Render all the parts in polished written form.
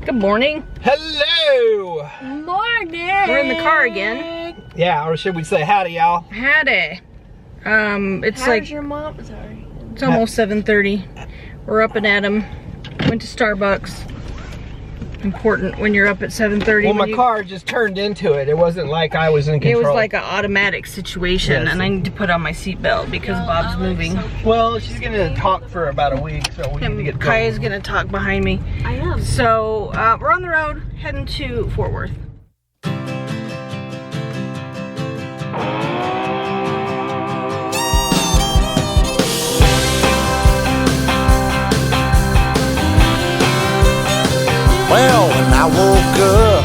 Good morning. Hello. Morning. We're in the car again. Yeah, or should we say howdy, y'all? Howdy. It's How's like your mom? Sorry. it's almost 7:30. We're up and at 'em. Went to Starbucks. Important when you're up at 7:30. Well, my car just turned into it. It wasn't like I was in control. It was like an automatic situation, Yes. and I need to put on my seatbelt because Bob's moving. Well, she's gonna talk for about a week, so we need to get going. Kaya's gonna talk behind me. I am. So we're on the road heading to Fort Worth. Well, when I woke up,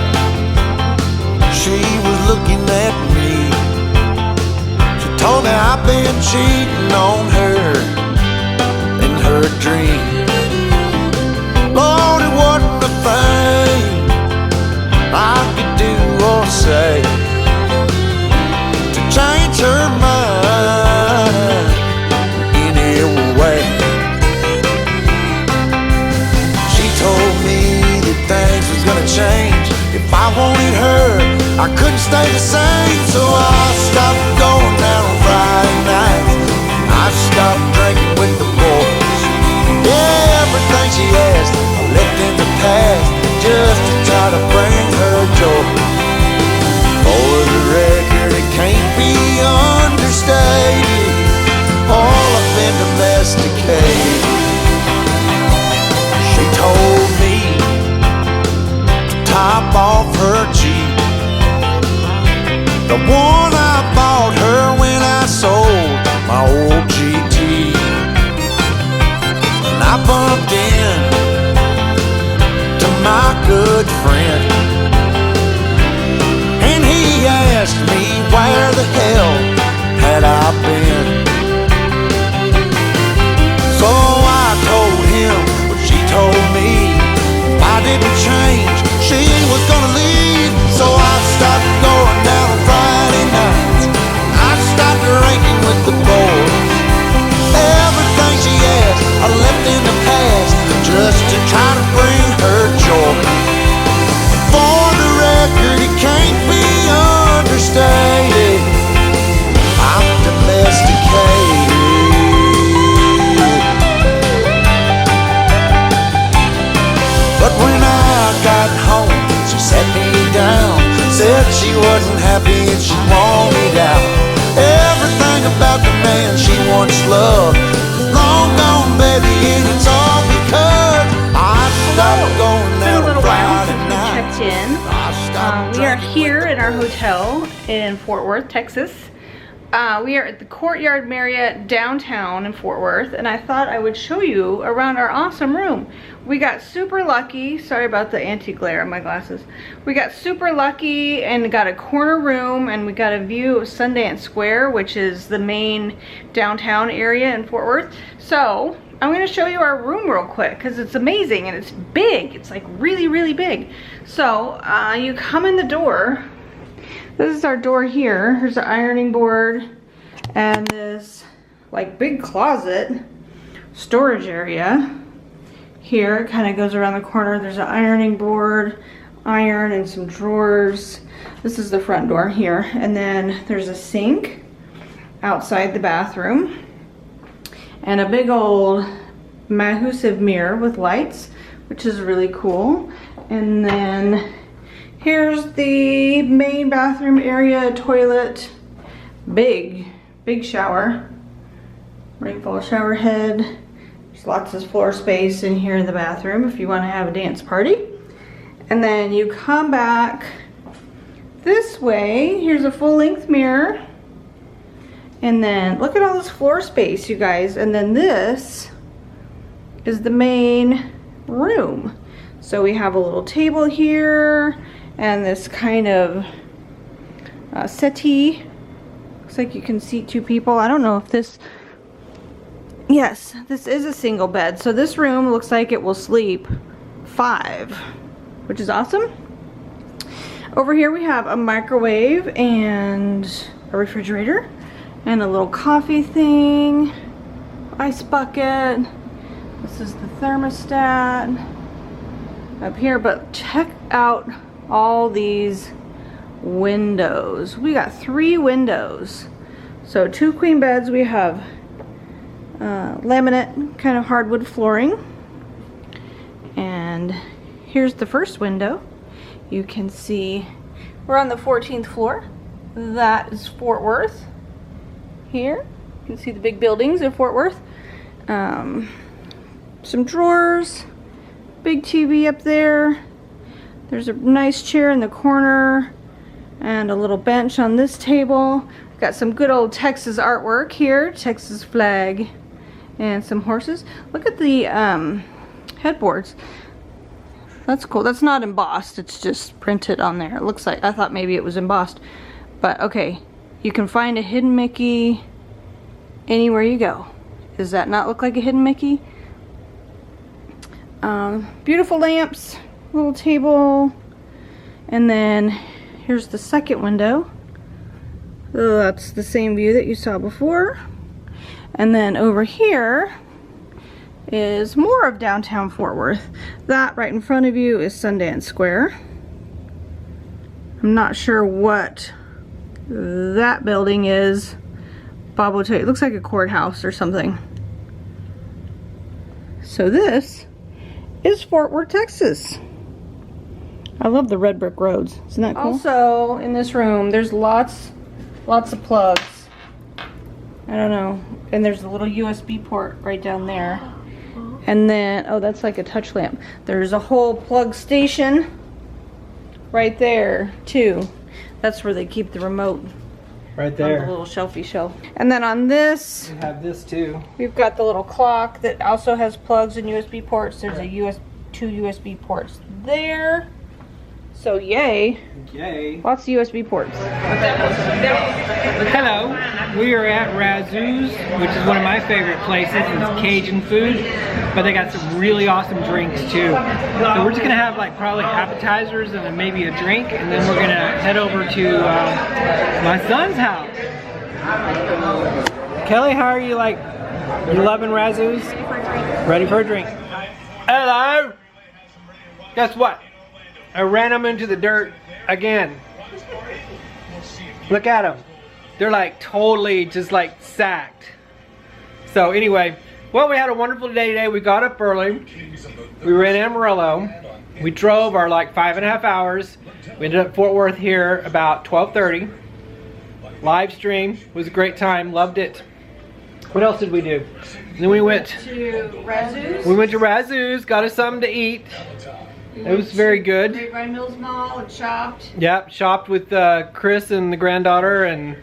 she was looking at me. She told me I've been cheating on her in her dream. Lord, it wasn't a thing I could do or say to change her mind any way. She told me things was gonna change. If I wanted her, I couldn't stay the same. So I stopped going out on Friday nights. I stopped drinking with the boys. Yeah, everything she asked, I left in the past just to try to bring her joy. For the record, it can't be understated. All I've been domesticated. She told me top off her Jeep, the one I bought her when I sold my old GT. And I bumped in to my good friend, and he asked me where the hell had I been. So I told him what she told me. I didn't change, she was gonna leave. So I stopped going down on Friday nights. I stopped drinking with the boys. Everything she asked, I left in the past just to try to bring her joy. For the record, it can't be understated. I'm domesticated. But when I got home, she sat me down, said she wasn't happy and she wanted out. Everything about the man she once loved is long gone, baby, and it's all because I stopped going It's been a out little on while Friday since we nights. checked in. I stopped We are drinking here with in our hotel in Fort Worth, Texas. We are at the Courtyard Marriott downtown in Fort Worth, and I thought I would show you around our awesome room. We got super lucky. Sorry about the anti-glare on my glasses. We got super lucky and got a corner room, and we got a view of Sundance Square, which is the main downtown area in Fort Worth. So I'm going to show you our room real quick because it's amazing and it's big. It's like really, really big. So you come in the door. This is our door here. Here's the ironing board and this like big closet storage area. Here it kind of goes around the corner. There's an ironing board, iron, and some drawers. This is the front door here. And then there's a sink outside the bathroom and a big old massive mirror with lights, which is really cool. And then here's the main bathroom area, toilet, big shower, rainfall shower head. There's lots of floor space in here in the bathroom if you want to have a dance party. And then you come back this way. Here's a full-length mirror. And then look at all this floor space, you guys. And then this is the main room. So we have a little table here and this kind of settee. Looks like you can seat 2 people. I don't know if this, yes, this is a single bed. So this room looks like it will sleep 5, which is awesome. Over here we have a microwave and a refrigerator and a little coffee thing, ice bucket. This is the thermostat. up here, but check out all these windows. We got 3 windows. So 2 queen beds. We have laminate kind of hardwood flooring. And here's the first window. You can see we're on the 14th floor. That is Fort Worth. Here you can see the big buildings of Fort Worth. Some drawers, big TV up there. There's a nice chair in the corner and a little bench on this table. Got some good old Texas artwork here, Texas flag and some horses. Look at the headboards. That's cool. That's not embossed, it's just printed on there. It looks like, I thought maybe it was embossed, but okay. You can find a hidden Mickey anywhere you go. Does that not look like a hidden Mickey? Beautiful lamps, little table, and then here's the second window. Oh, that's the same view that you saw before. And then over here is more of downtown Fort Worth. That right in front of you is Sundance Square. I'm not sure what that building is. Bob will tell you. It looks like a courthouse or something. So this is Fort Worth, Texas. I love the red brick roads. Isn't that cool? Also, in this room, there's lots of plugs. I don't know. And there's a little USB port right down there. And then, oh, that's like a touch lamp. There's a whole plug station right there, too. That's where they keep the remote. Right there. On the little shelfie shelf. And then on this, we have this too. We've got the little clock that also has plugs and USB ports. There's a 2 USB ports there. So yay. Yay. Lots of USB ports. Hello, we are at Razoo's, which is one of my favorite places. It's Cajun food, but they got some really awesome drinks too. So we're just gonna have like probably appetizers and then maybe a drink, and then we're gonna head over to my son's house. Kelly, how are you? Like, you loving Razoo's? Ready for a drink. Hello. Guess what? I ran them into the dirt again. Look at them. They're like totally just like sacked. So anyway, well, we had a wonderful day today. We got up early. We were in Amarillo. We drove our like 5.5 hours. We ended up Fort Worth here about 12:30. Live stream. Was a great time. Loved it. What else did we do? Then we went to Razoo's. We went to Razoo's. Got us something to eat. It was very good. Grapevine Mills Mall and shopped. Yep, shopped with Chris and the granddaughter and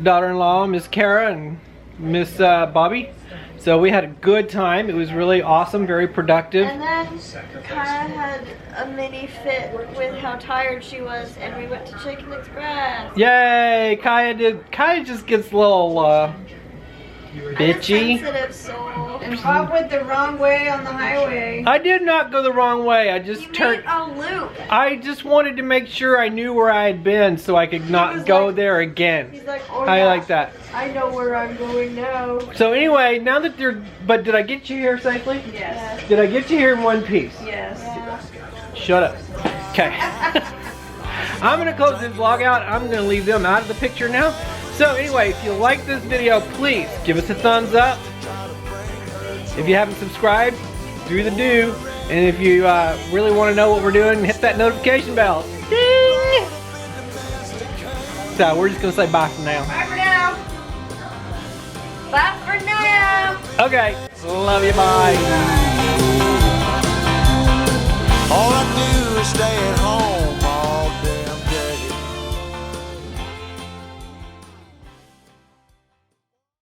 daughter-in-law, Miss Kara and Miss Bobby. So we had a good time. It was really awesome, very productive. And then Kaya had a mini fit with how tired she was, and we went to Chicken Express. Yay! Kaya just gets a little bitchy. I'm a sensitive soul. And Bob went the wrong way on the highway. I did not go the wrong way. I just turned. Made a loop. I just wanted to make sure I knew where I had been so I could not go like, there again. He's like, oh How yeah, you like that? I know where I'm going now. So anyway, now that they're, but did I get you here safely? Yes. Did I get you here in one piece? Yes. Yeah. Shut up. Okay. I'm gonna close this vlog out. I'm gonna leave them out of the picture now. So anyway, if you like this video, please give us a thumbs up. If you haven't subscribed, do the do. And if you really want to know what we're doing, hit that notification bell. Ding! So we're just gonna say bye for now. Bye for now. Bye for now. Okay, love you, bye. All I do is stay at home.